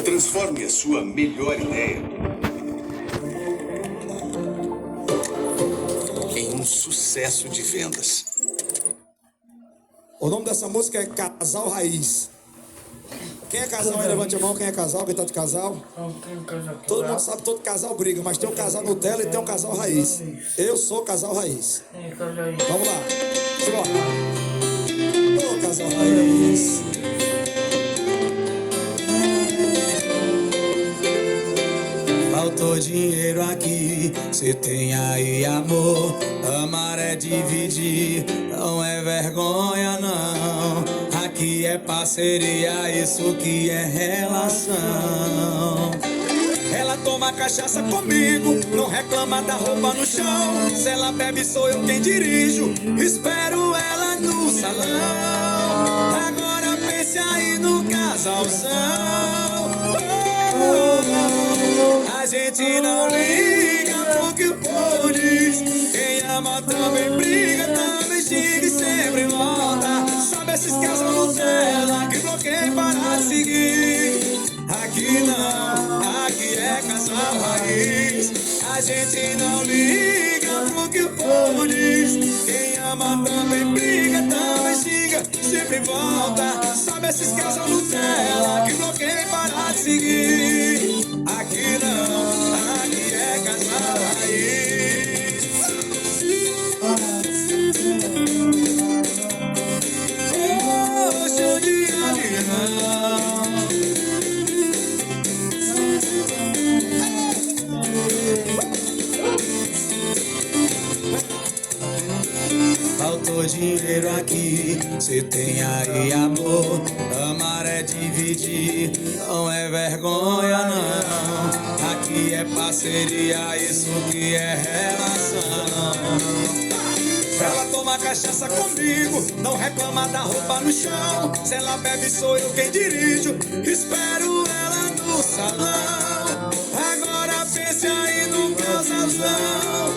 Transforme a sua melhor ideia em um sucesso de vendas. O nome dessa música é Casal Raiz. Quem é casal aí, levante a mão. Quem é casal? Quem tá de casal? Todo mundo sabe que todo casal briga, mas tem um casal Nutella e tem um casal Raiz. Eu sou casal Raiz. Vamos lá. Simbora. Ô, casal Raiz. Faltou dinheiro aqui, cê tem aí amor. Amar é dividir, não é vergonha não. Aqui é parceria, isso que é relação. Ela toma cachaça comigo, não reclama da roupa no chão. Se ela bebe sou eu quem dirijo, espero ela no salão. Agora pense aí no casalzão. A gente não liga pro que o povo diz. Quem ama também briga, também xinga e sempre volta. Sabe esses casal Nutella que bloqueiam para seguir? Aqui não, aqui é casal raiz. A gente não liga pro que o povo diz. Quem ama também briga, também xinga, sempre volta. Sabe esses casal Nutella que bloqueiam para seguir? Aqui não, aqui é casal raiz. Oh, show de avião. Faltou dinheiro aqui, cê tem aí amor. Amar é dividir, não é vergonha não. Aqui é parceria, isso que é relação. Ela toma cachaça comigo, não reclama da roupa no chão. Se ela bebe sou eu quem dirijo, espero ela no salão. Agora pense aí no casalzão.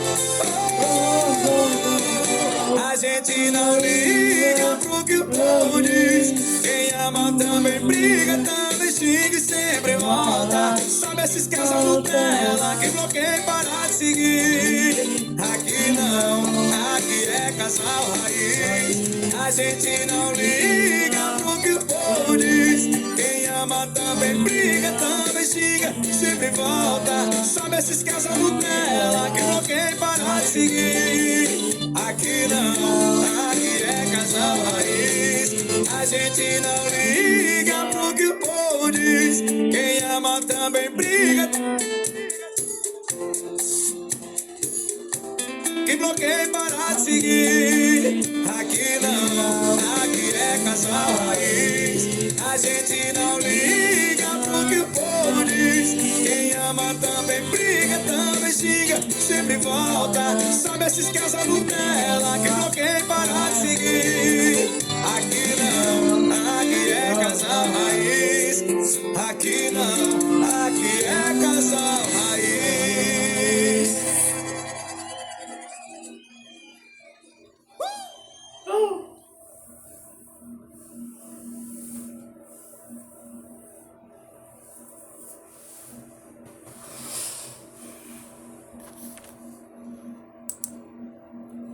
A gente não liga pro que o povo diz. Quem ama também briga, também xinga e sempre volta. Sabe esses casal Nutella que bloqueiam para de seguir? Aqui não, aqui é casal raiz. A gente não liga pro que o povo diz. Quem ama também briga, também xinga, sempre volta. Sabe esses casal Nutella que bloqueiam para de seguir? Aqui não, aqui é casal raiz. A gente não liga pro que o povo diz. Quem ama também briga, que bloqueia para de seguir. Aqui não, aqui é casal raiz. A gente não liga pro que o povo diz. Quem ama também briga, também xinga, sempre volta. Sabe esses casal Nutella que bloqueia para de seguir? Aqui não, aqui é casal raiz. Aqui não, aqui é casal raiz.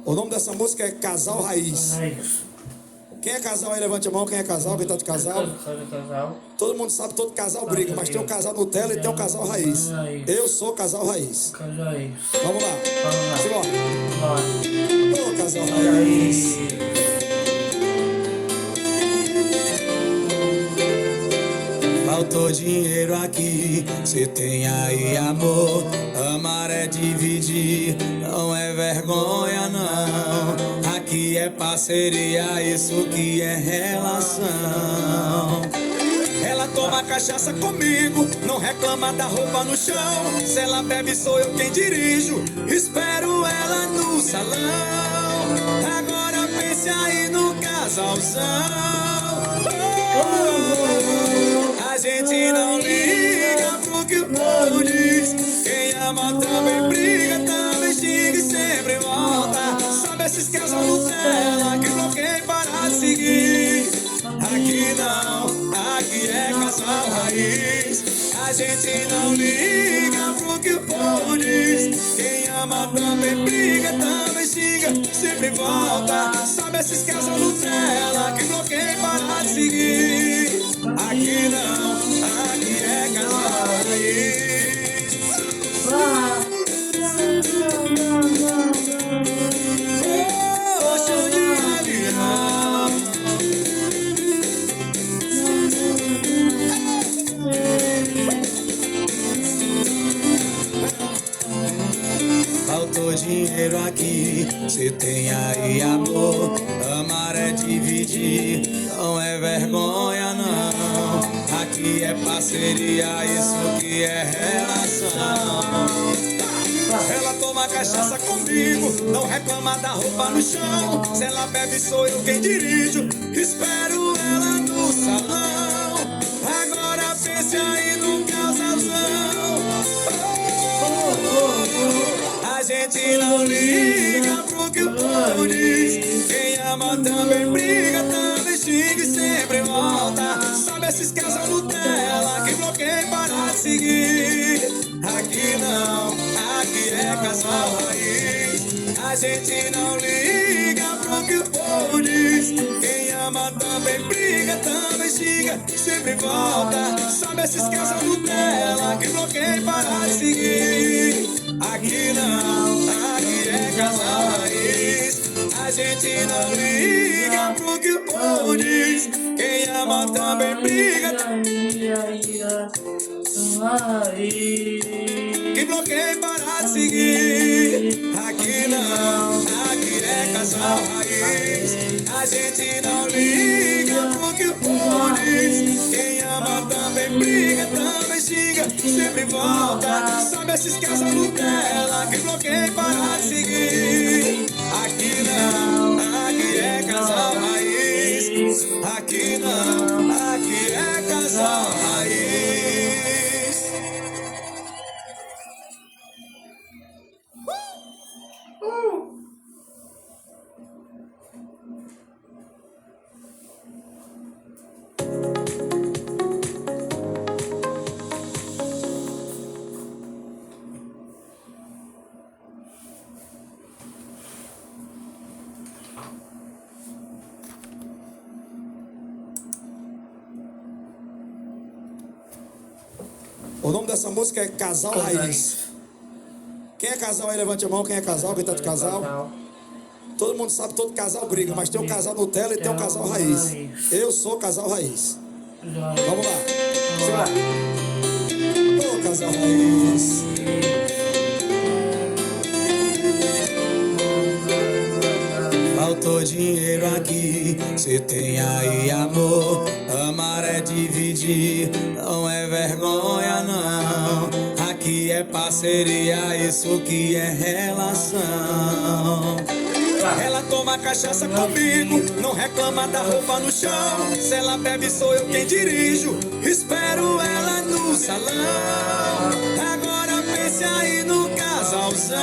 O nome dessa música é Casal Raiz. Quem é casal aí, levante a mão. Quem é casal? Quem tá de casal? Todo mundo sabe que todo casal briga, mas tem um casal Nutella e tem um casal Raiz. Eu sou casal Raiz. Vamos lá. Simbora. Ô, casal Raiz. Faltou dinheiro aqui, cê tem aí amor. Amar é dividir, não é vergonha não. Aqui é parceria, isso que é relação. Ela toma cachaça comigo, não reclama da roupa no chão. Se ela bebe sou eu quem dirijo, espero ela no salão. Agora pense aí no casalzão. A gente não liga pro que o povo diz. Quem ama também briga, também xinga e sempre volta. Sabe esses casal Nutella que bloqueiam para de seguir? não, aqui é casal raiz. A gente não liga pro que o povo diz. Quem ama também briga, também xinga, sempre volta. Sabe esses casal Nutella que bloqueia para de seguir. Aqui não, aqui é casal raiz. Oh, show de avião. Faltou dinheiro aqui, cê tem aí amor. Amar é dividir, não é vergonha não. Aqui é parceria, isso que é relação. Ela toma cachaça comigo, não reclama da roupa no chão. Se ela bebe sou eu quem dirijo, espero ela no salão. Agora pense aí no casalzão. A gente não liga pro que o povo diz. Quem ama também briga, também xinga e sempre volta. Sabe esses casal Nutella que bloqueia para de seguir. Aqui não, aqui é casal raiz. A gente não liga pro que o povo diz. Quem ama também briga, também xinga, sempre volta. Sabe esses casal Nutella que bloqueia para de seguir. Aqui não, aqui é casal raiz. A gente não liga pro que o povo diz. Quem ama também briga, que bloqueia para de seguir. Aqui não, aqui é casal raiz. A gente não liga pro que o povo diz. Quem ama também briga, também xinga, sempre volta. Sabe esses casal Nutella que bloqueia para de seguir. Aqui não, aqui é casal raiz. Aqui não, aqui é casal raiz. O nome dessa música é Casal Raiz. Quem é casal aí, levante a mão. Quem é casal, quem tá de casal? Todo mundo sabe, todo casal briga, mas tem um casal Nutella e tem um casal raiz. Eu sou casal raiz. Vamos lá. Ô, casal raiz. Faltou dinheiro aqui, cê tem aí amor. Amar é dividir, não é vergonha não. Aqui é parceria, isso que é relação. Ela toma cachaça comigo, não reclama da roupa no chão. Se ela bebe sou eu quem dirijo, espero ela no salão. Agora pense aí no casalzão.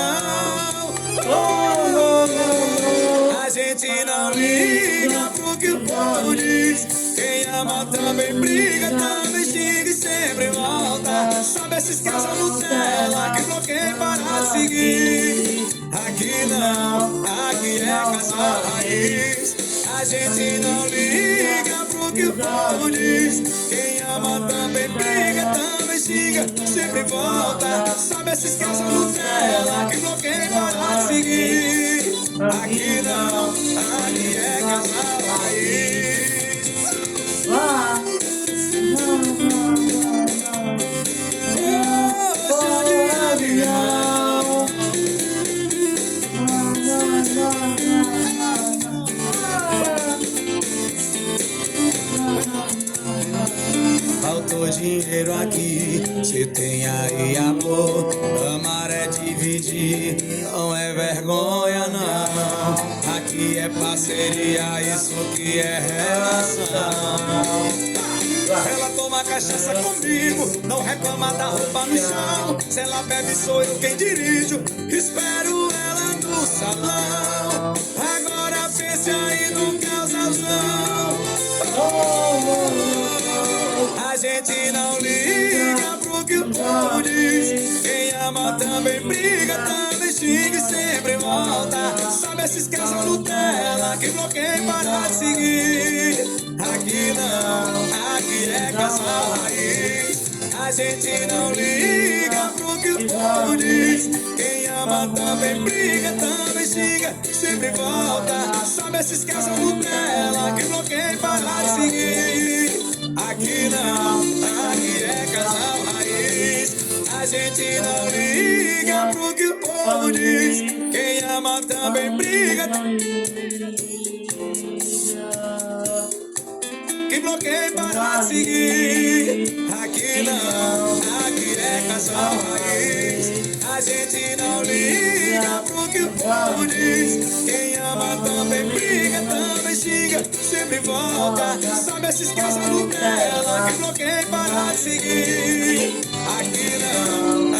A gente não liga pro que o povo diz. Quem ama também briga, também xinga e sempre volta. Sabe esses casal Nutella que bloqueia para de seguir. Aqui não, aqui é casal raiz. A gente não liga pro que o povo diz. Quem ama também briga, também xinga, sempre volta. Sabe esses casal Nutella que bloqueia para de seguir. Aqui não, aqui é casal raiz. Chá de avião. Faltou dinheiro aqui, cê tem aí amor. Amar é dividir, não é vergonha não. Aqui é parceria, isso que é relação. Ela toma cachaça comigo, não reclama da roupa no chão. Se ela bebe sou eu quem dirijo, espero ela no salão. Agora pense aí no casalzão. gente não liga pro que o povo diz. Quem ama também briga, também xinga e sempre volta. Sabe esses casal Nutella que bloqueiam para de seguir. Aqui não, aqui é casal raiz. A gente não liga pro que o povo diz. Quem ama também briga, também xinga, sempre volta. Sabe esses casal Nutella que bloqueiam para de seguir. Aqui não, aqui é casal raiz. A gente não liga pro que o povo diz. Quem ama também briga, que bloqueia para seguir. Aqui não, aqui é casal raiz. A gente não liga pro que o povo diz. Quem ama também briga, também xinga, sempre volta. Sabe esses casal Nutella que bloqueia para seguir. Aqui não,